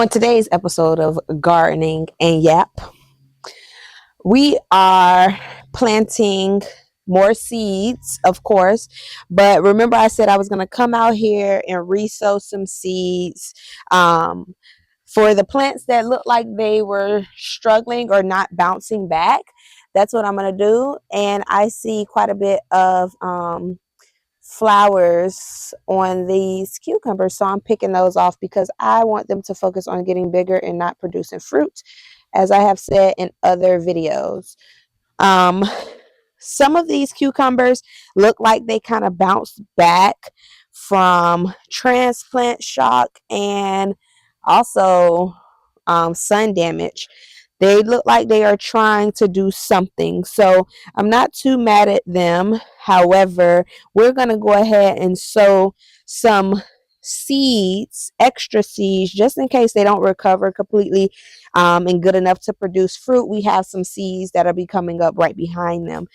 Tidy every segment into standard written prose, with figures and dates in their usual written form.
On today's episode of Gardening and Yap, we are planting more seeds, of course. But remember, I said I was going to come out here and re-sow some seeds for the plants that look like they were struggling or not bouncing back. That's what I'm going to do. And I see quite a bit of flowers on these cucumbers, so I'm picking those off because I want them to focus on getting bigger and not producing fruit, as I have said in other videos. um some of these cucumbers look like they kind of bounced back from transplant shock and also sun damage. They look like they are trying to do something. So I'm not too mad at them. However, we're going to go ahead and sow some seeds, extra seeds, just in case they don't recover completely and good enough to produce fruit. We have some seeds that'll be coming up right behind them.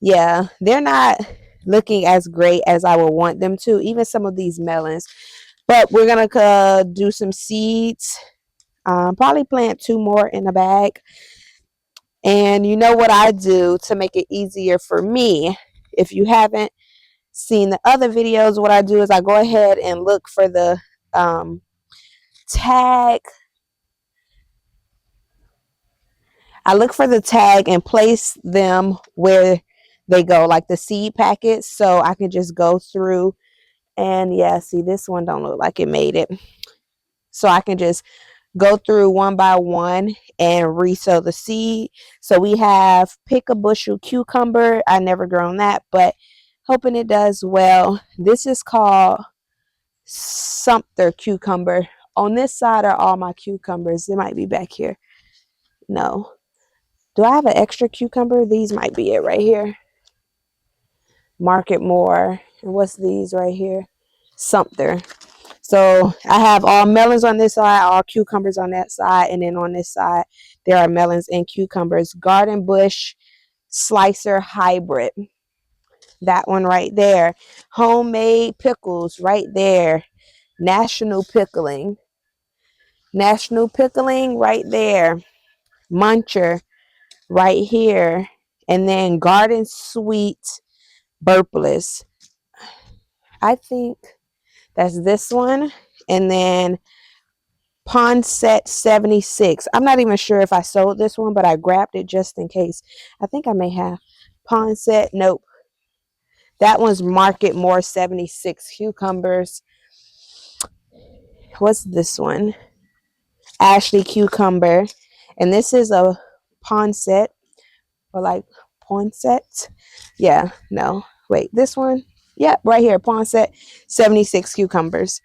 Yeah, they're not looking as great as I would want them to, even some of these melons. But we're going to do some seeds. Probably plant 2 more in a bag. And you know what I do to make it easier for me? If you haven't seen the other videos, what I do is I go ahead and look for the tag. I look for the tag and place them where they go, like the seed packets, so I can just go through. And yeah, see, this one don't look like it made it. So I can just go through one by one and resow the seed. So we have pick a bushel cucumber. I never grown that, but hoping it does well. This is called Sumter cucumber. On this side are all my cucumbers. It might be back here. No. Do I have an extra cucumber? These might be it right here. Market more. And what's these right here? Sumter. So I have all melons on this side, all cucumbers on that side, and then on this side there are melons and cucumbers. Garden Bush Slicer Hybrid. That one right there. Homemade pickles right there. National Pickling. National Pickling right there. Muncher right here. And then Garden Sweet Burpless. I think that's this one. And then Ponset 76. I'm not even sure if I sold this one, but I grabbed it just in case. I think I may have. Ponset, nope. That one's Market More 76 cucumbers. What's this one? Ashley Cucumber. And this is a Ponset, or like Ponset. Yeah, no. Wait, this one? Yep, right here. Ponset 76 cucumbers.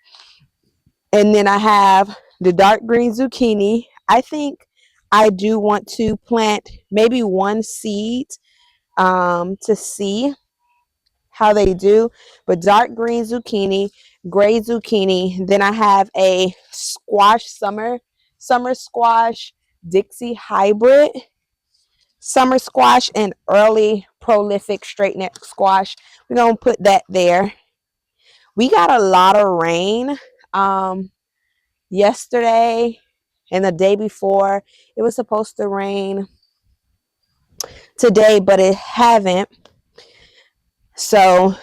And then I have the dark green zucchini. I think I do want to plant maybe one seed to see how they do. But dark green zucchini, gray zucchini. Then I have a squash summer squash Dixie hybrid, summer squash, and early prolific straight neck squash. We're gonna put that there. We got a lot of rain yesterday and the day before. It was supposed to rain today, but it haven't. So,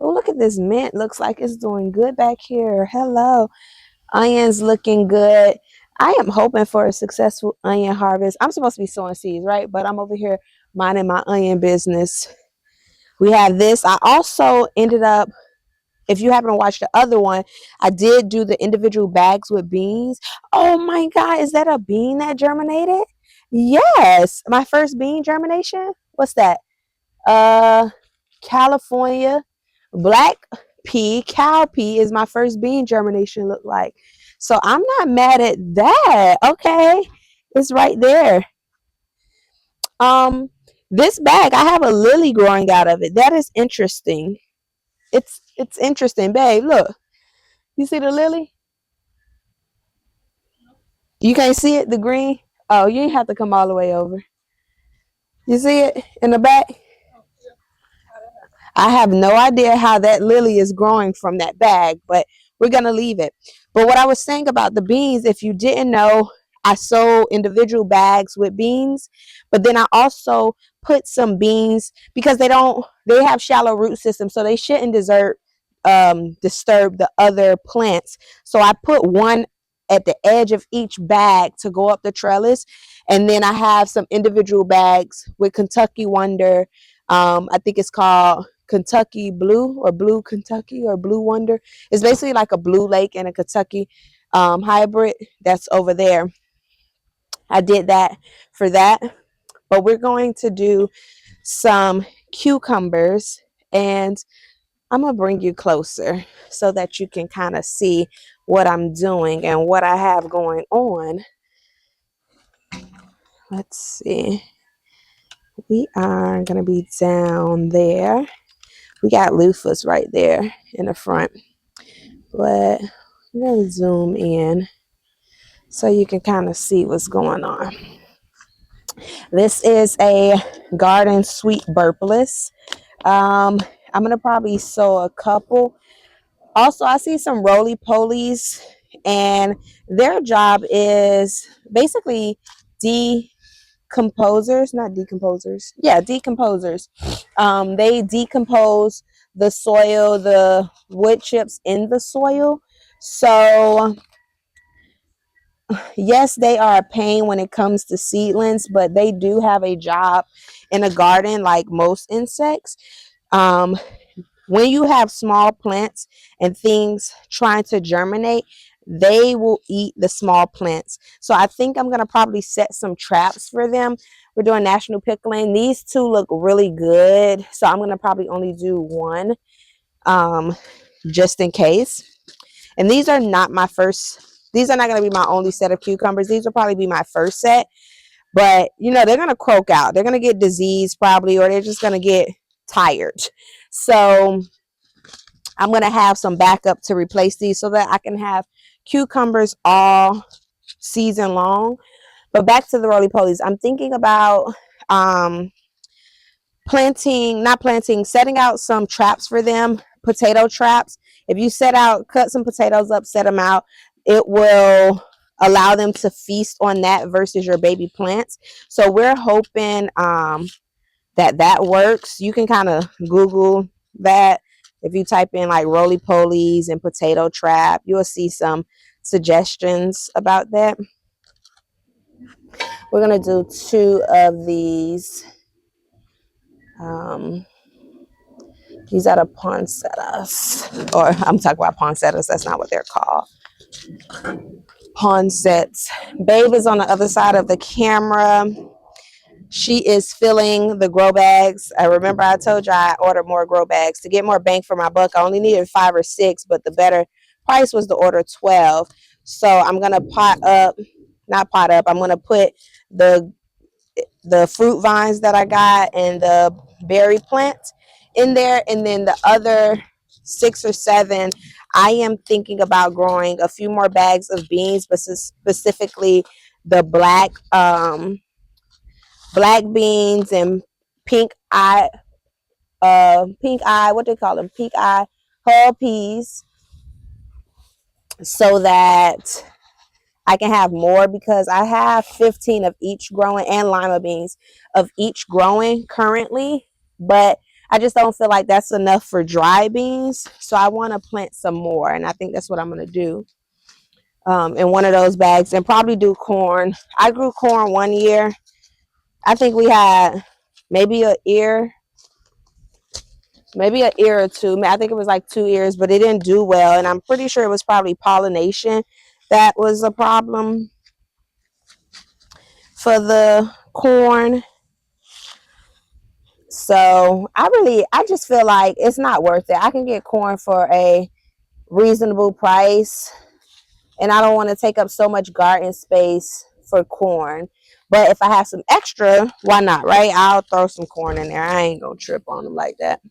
oh, look at this mint. Looks like it's doing good back here. Hello. Onions looking good. I am hoping for a successful onion harvest. I'm supposed to be sowing seeds, right? But I'm over here minding my onion business. We have this. I also ended up, if you haven't watched the other one, I did do the individual bags with beans. Oh my God, is that a bean that germinated? Yes, my first bean germination. What's that? California black pea, cow pea is my first bean germination look like. So I'm not mad at that. Okay, it's right there. This bag, I have a lily growing out of it. That is interesting. It's interesting, babe. Look, you see the lily? You can't see it, the green? Oh, you ain't have to come all the way over. You see it in the back? I have no idea how that lily is growing from that bag, but we're going to leave it. But what I was saying about the beans, if you didn't know, I sow individual bags with beans, but then I also put some beans because they have shallow root systems, so they shouldn't disturb the other plants. So I put one at the edge of each bag to go up the trellis, and then I have some individual bags with Kentucky Wonder. I think it's called Kentucky Blue or Blue Kentucky or Blue Wonder. It's basically like a Blue Lake and a Kentucky hybrid that's over there. I did that for that, but we're going to do some cucumbers, and I'm gonna bring you closer so that you can kind of see what I'm doing and what I have going on. Let's see. We are gonna be down there. We got loofahs right there in the front, but I'm gonna zoom in so you can kind of see what's going on. This is a garden sweet burpless. I'm gonna probably sow a couple. Also, I see some roly-polies, and their job is basically decomposers, not decomposers. Yeah, decomposers. They decompose the soil, the wood chips in the soil. So yes, they are a pain when it comes to seedlings, but they do have a job in a garden like most insects. Um, when you have small plants and things trying to germinate, they will eat the small plants. So I think I'm going to probably set some traps for them. We're doing national pickling. These two look really good. So I'm going to probably only do one just in case. And these are not my first. These are not going to be my only set of cucumbers. These will probably be my first set. But, you know, they're going to croak out. They're going to get disease probably, or they're just going to get tired. So I'm going to have some backup to replace these so that I can have cucumbers all season long. But back to the roly-polies. I'm thinking about setting out some traps for them, potato traps. If you cut some potatoes up, set them out, it will allow them to feast on that versus your baby plants. So we're hoping that works. You can kind of Google that. If you type in like roly-polies and potato trap, you'll see some suggestions about that. We're going to do 2 of these. These are the poinsettias. Or I'm talking about poinsettias. That's not what they're called. Poinsettias. Babe is on the other side of the camera. She is filling the grow bags. I remember I told you I ordered more grow bags to get more bang for my buck. I only needed 5 or 6, but the better price was to order 12. So I'm going to I'm going to put the fruit vines that I got and the berry plants in there, and then the other 6 or 7 I am thinking about growing a few more bags of beans, but specifically the black beans and pink eye what they call them, pink eye hull peas, so that I can have more, because I have 15 of each growing, and lima beans of each growing currently, but I just don't feel like that's enough for dry beans. So I want to plant some more, and I think that's what I'm going to do in one of those bags, and probably do corn. I grew corn one year. I think we had maybe an ear or two. I think it was like 2 ears, but it didn't do well, and I'm pretty sure it was probably pollination that was a problem for the corn. So I just feel like it's not worth it. I can get corn for a reasonable price, and I don't want to take up so much garden space for corn. But if I have some extra, why not, right? I'll throw some corn in there. I ain't gonna trip on them like that.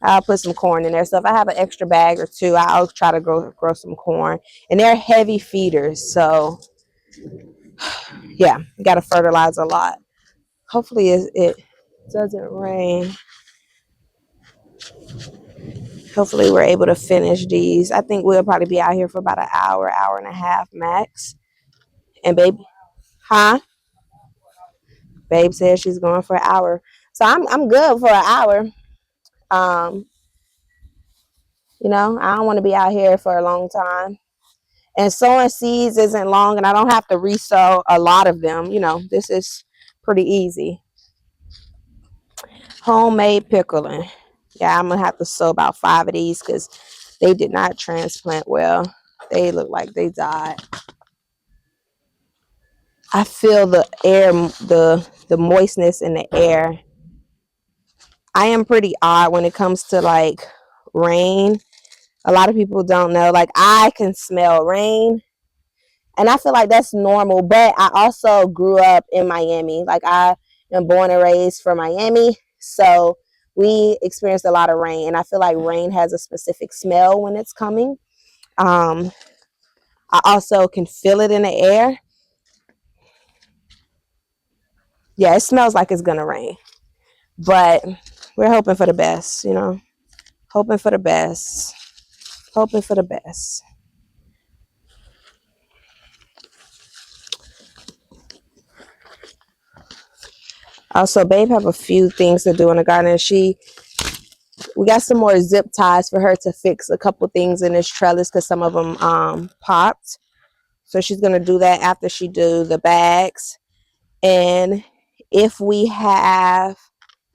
I'll put some corn in there. So if I have an extra bag or 2, I'll try to grow some corn. And they're heavy feeders, so yeah, you got to fertilize a lot. Hopefully it doesn't rain. Hopefully we're able to finish these. I think we'll probably be out here for about an hour, hour and a half max. And baby, huh? Babe says she's going for an hour. So I'm good for an hour. Um, I don't want to be out here for a long time. And sowing seeds isn't long, and I don't have to resow a lot of them. This is pretty easy. Homemade pickling. Yeah, I'm gonna have to sow about 5 of these because they did not transplant well. They look like they died. I feel the air, the moistness in the air. I am pretty odd when it comes to like rain. A lot of people don't know. Like, I can smell rain, and I feel like that's normal. But I also grew up in Miami. Like, I am born and raised from Miami, so we experienced a lot of rain, and I feel like rain has a specific smell when it's coming. I also can feel it in the air. Yeah, it smells like it's gonna rain, but we're hoping for the best. Hoping for the best. Hoping for the best. Also, babe have a few things to do in the garden. We got some more zip ties for her to fix a couple things in this trellis because some of them popped. So she's gonna do that after she do the bags. And if we have,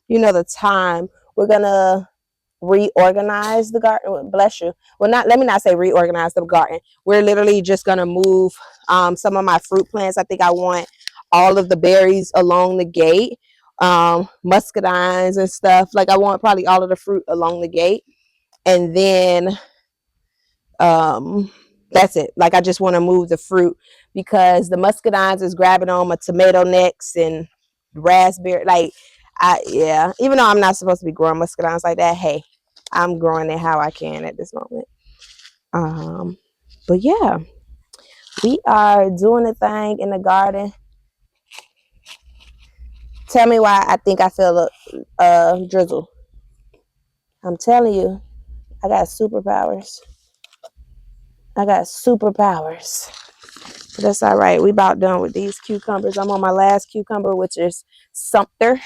the time, we're gonna reorganize the garden. Bless you. Well, let me not say reorganize the garden. We're literally just gonna move some of my fruit plants. I think I want all of the berries along the gate, muscadines and stuff. Like, I want probably all of the fruit along the gate, and then that's it. Like, I just want to move the fruit because the muscadines is grabbing on my tomato necks and raspberry. Like, yeah, even though I'm not supposed to be growing muscadines like that, hey, I'm growing it how I can at this moment. But yeah, we are doing the thing in the garden. Tell me why I think I feel a drizzle. I'm telling you, I got superpowers. I got superpowers. But that's all right. We about done with these cucumbers. I'm on my last cucumber, which is Sumter.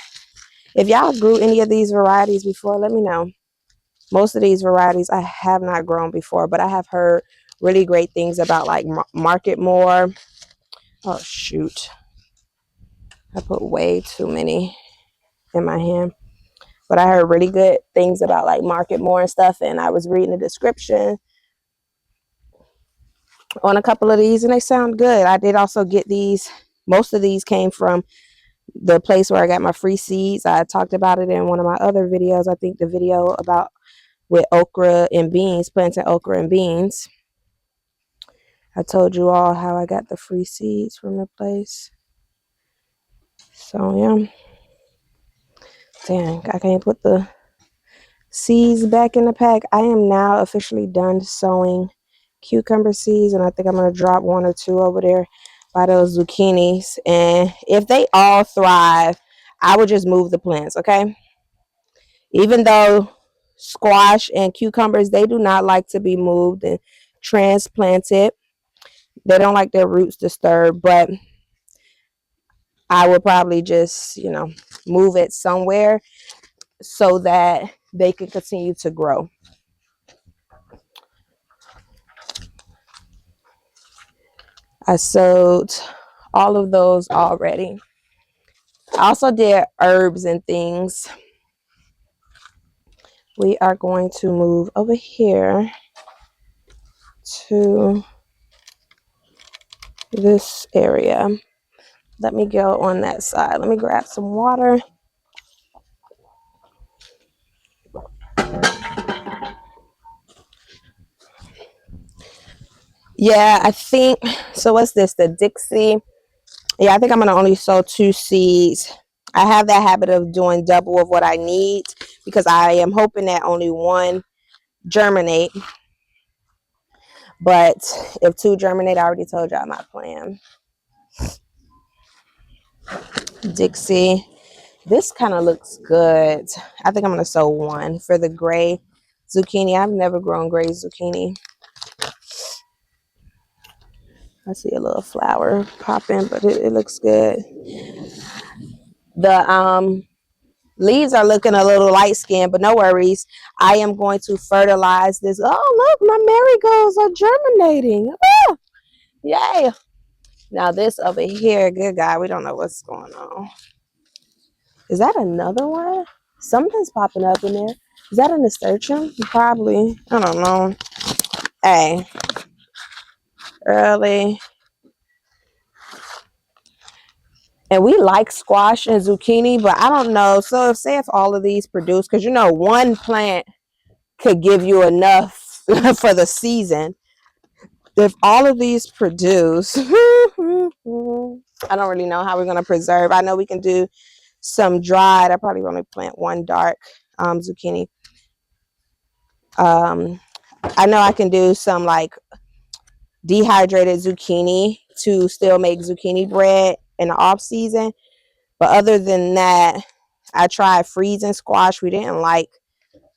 If y'all grew any of these varieties before, let me know. Most of these varieties I have not grown before, but I have heard really great things about, like Market More. Oh, shoot. I put way too many in my hand. But I heard really good things about, like, Market More and stuff, and I was reading the description on a couple of these, and they sound good. I did also get these. Most of these came from the place where I got my free seeds. I talked about it in one of my other videos. I think the video about with okra and beans, planting okra and beans. I told you all how I got the free seeds from the place. So yeah. Dang, I can't put the seeds back in the pack. I am now officially done sowing cucumber seeds, and I think I'm going to drop 1 or 2 over there by those zucchinis. And if they all thrive, I would just move the plants, okay? Even though squash and cucumbers, they do not like to be moved and transplanted. They don't like their roots disturbed, but I would probably just, move it somewhere so that they can continue to grow. I sowed all of those already. I also did herbs and things. We are going to move over here to this area. Let me go on that side. Let me grab some water. Yeah, I think, so what's this, the Dixie? Yeah, I think I'm going to only sow 2 seeds. I have that habit of doing double of what I need because I am hoping that only 1 germinate. But if 2 germinate, I already told y'all my plan. Dixie. This kind of looks good. I think I'm going to sow 1 for the gray zucchini. I've never grown gray zucchini. I see a little flower popping, but it looks good. The leaves are looking a little light skinned, but no worries. I am going to fertilize this. Oh, look, my marigolds are germinating. Ah, yay. Now this over here, good God, we don't know what's going on. Is that another one? Something's popping up in there. Is that a nasturtium? Probably. I don't know. Hey, early. And we like squash and zucchini, but I don't know. So say if all of these produce, because you know, one plant could give you enough for the season. If all of these produce, I don't really know how we're going to preserve. I know we can do some dried. I probably only plant one dark zucchini. I know I can do some like dehydrated zucchini to still make zucchini bread in the off season. But other than that, I tried freezing squash. We didn't like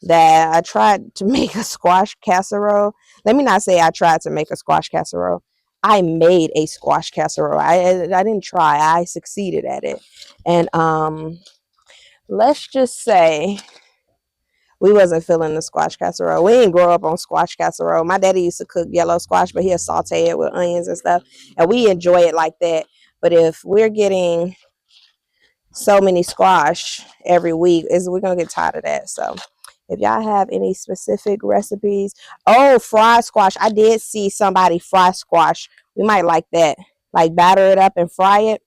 that. I tried to make a squash casserole. Let me not say I tried to make a squash casserole. I made a squash casserole. I didn't try. I succeeded at it. And let's just say we wasn't feeling the squash casserole. We didn't grow up on squash casserole. My daddy used to cook yellow squash, but he'll saute it with onions and stuff. And we enjoy it like that. But if we're getting so many squash every week, we're going to get tired of that. So if y'all have any specific recipes. Oh, fried squash. I did see somebody fry squash. We might like that. Like batter it up and fry it.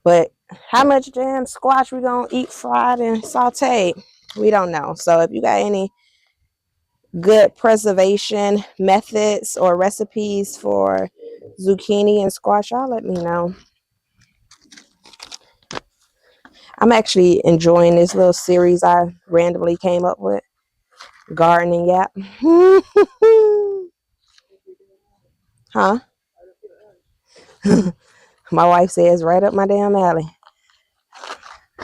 But how much damn squash we gonna eat fried and sauteed? We don't know. So if you got any good preservation methods or recipes for zucchini and squash, y'all let me know. I'm actually enjoying this little series I randomly came up with. Gardening Yap. Huh? My wife says right up my damn alley.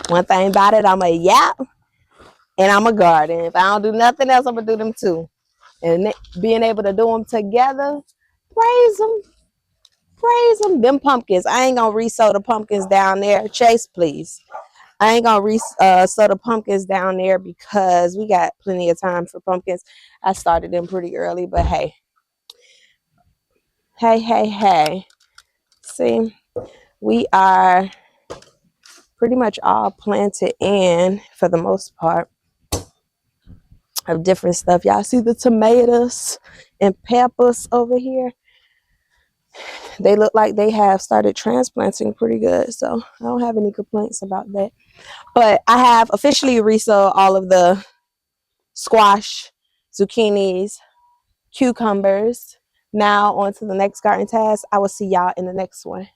One thing about it, I'm a yap and I'm a garden. If I don't do nothing else, I'm gonna do them too. And being able to do them together, praise them. Praise them. Them pumpkins. I ain't gonna re-sow the pumpkins down there. Chase, please. I ain't gonna re-sow the pumpkins down there because we got plenty of time for pumpkins. I started them pretty early, but hey. Hey. See, we are pretty much all planted in for the most part of different stuff. Y'all see the tomatoes and peppers over here? They look like they have started transplanting pretty good, so I don't have any complaints about that. But I have officially resowed all of the squash, zucchinis, cucumbers. Now on to the next garden task. I will see y'all in the next one.